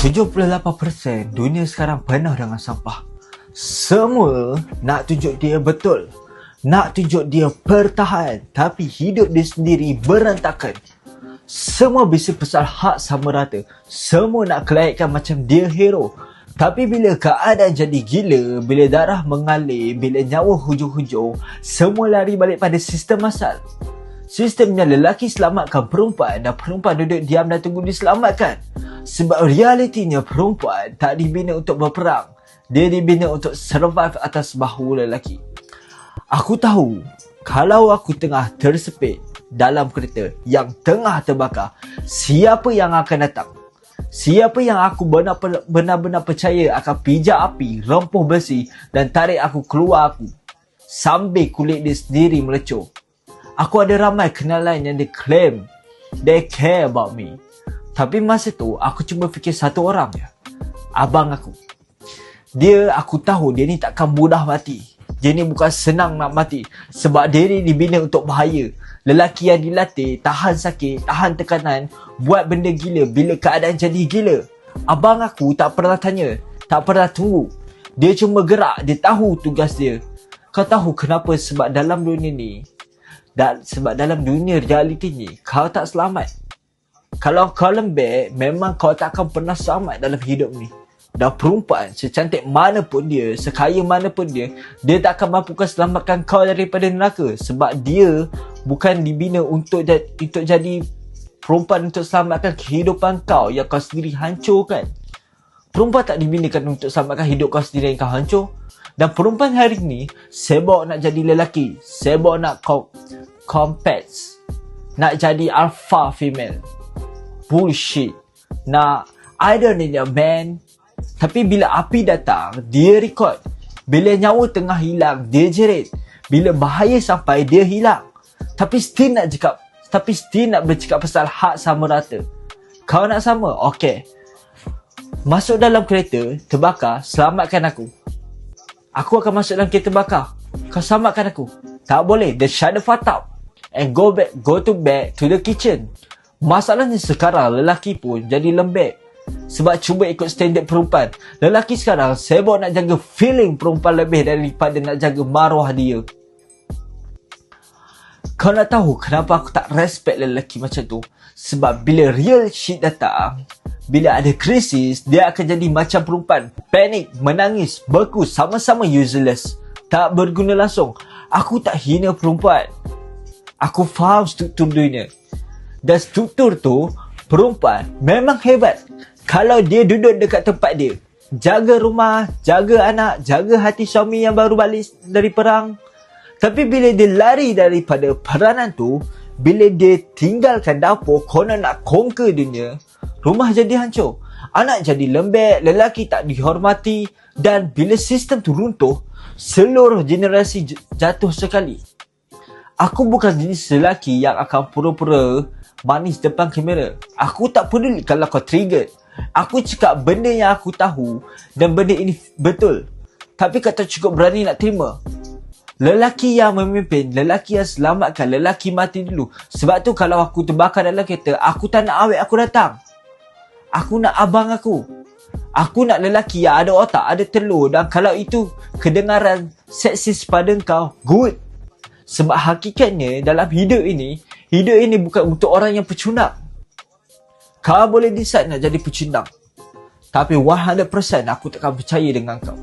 78% dunia sekarang penuh dengan sampah. Semua nak tunjuk dia betul, nak tunjuk dia pertahan, tapi hidup dia sendiri berantakan. Semua bising pasal hak sama rata. Semua nak kelayakan macam dia hero. Tapi bila keadaan jadi gila, bila darah mengalir, bila nyawa hujung-hujung, semua lari balik pada sistem asal. Sistemnya lelaki selamatkan perempuan dan perempuan duduk diam dan tunggu diselamatkan. Sebab realitinya perempuan tak dibina untuk berperang. Dia dibina untuk survive atas bahu lelaki. Aku tahu kalau aku tengah tersepit dalam kereta yang tengah terbakar, siapa yang akan datang? Siapa yang aku benar-benar percaya akan pijak api, rempuh besi dan tarik aku keluar aku sambil kulit dia sendiri melecur? Aku ada ramai kenalan yang dia claim they care about me. Tapi masa tu aku cuma fikir satu orang je, abang aku. Aku tahu dia ni takkan mudah mati. Dia ni bukan senang nak mati. Sebab dia ni dibina untuk bahaya. Lelaki yang dilatih, tahan sakit, tahan tekanan, buat benda gila bila keadaan jadi gila. Abang aku tak pernah tanya, tak pernah tunggu. Dia cuma gerak, dia tahu tugas dia. Kau tahu kenapa? Sebab dalam dunia ni, sebab dalam dunia realiti ni, kau tak selamat. Kalau kau lembek, memang kau tak akan pernah selamat dalam hidup ni. Dan perempuan, secantik mana pun dia, sekaya mana pun dia tak akan mampu selamatkan kau daripada neraka. Sebab dia bukan dibina untuk jadi perempuan untuk selamatkan kehidupan kau yang kau sendiri hancurkan. Perempuan tak dibinakan untuk selamatkan hidup kau sendiri yang kau hancur. Dan perempuan hari ni sibuk nak jadi lelaki, sibuk nak compete, nak jadi alpha female. Bullshit. Nak I don't need a man. Tapi bila api datang, dia record. Bila nyawa tengah hilang, dia jerit. Bila bahaya sampai, dia hilang. Tapi still nak bercakap pasal hak sama rata. Kau nak sama? Okay. Masuk dalam kereta, terbakar, selamatkan aku. Aku akan masuk dalam kereta bakar. Kau selamatkan aku. Tak boleh. Then shut the fuck up. And go back to the kitchen. Masalahnya sekarang, lelaki pun jadi lembek. Sebab cuba ikut standard perempuan. Lelaki sekarang sibuk nak jaga feeling perempuan lebih daripada nak jaga maruah dia. Kau nak tahu kenapa aku tak respect lelaki macam tu? Sebab bila real shit datang, bila ada krisis, dia akan jadi macam perempuan. Panik, menangis, beku, sama-sama useless. Tak berguna langsung. Aku tak hina perempuan. Aku faham struktur dunia. Dan struktur tu, perempuan memang hebat. Kalau dia duduk dekat tempat dia, jaga rumah, jaga anak, jaga hati suami yang baru balik dari perang. Tapi bila dia lari daripada peranan tu, bila dia tinggalkan dapur, konon nak conquer dunia, rumah jadi hancur, anak jadi lembek, lelaki tak dihormati. Dan bila sistem tu runtuh, seluruh generasi jatuh sekali. Aku bukan jenis lelaki yang akan pura-pura manis depan kamera. Aku tak peduli kalau kau triggered. Aku cakap benda yang aku tahu dan benda ini betul. Tapi kau tak cukup berani nak terima. Lelaki yang memimpin, lelaki yang selamatkan, lelaki mati dulu. Sebab tu kalau aku terbakar dalam kereta, aku tak nak awet aku datang. Aku nak abang aku. Aku nak lelaki yang ada otak, ada telur. Dan kalau itu kedengaran seksis pada kau, good. Sebab hakikatnya dalam hidup ini bukan untuk orang yang pecundang. Kau boleh decide nak jadi pecundang, tapi 100% aku takkan percaya dengan kau.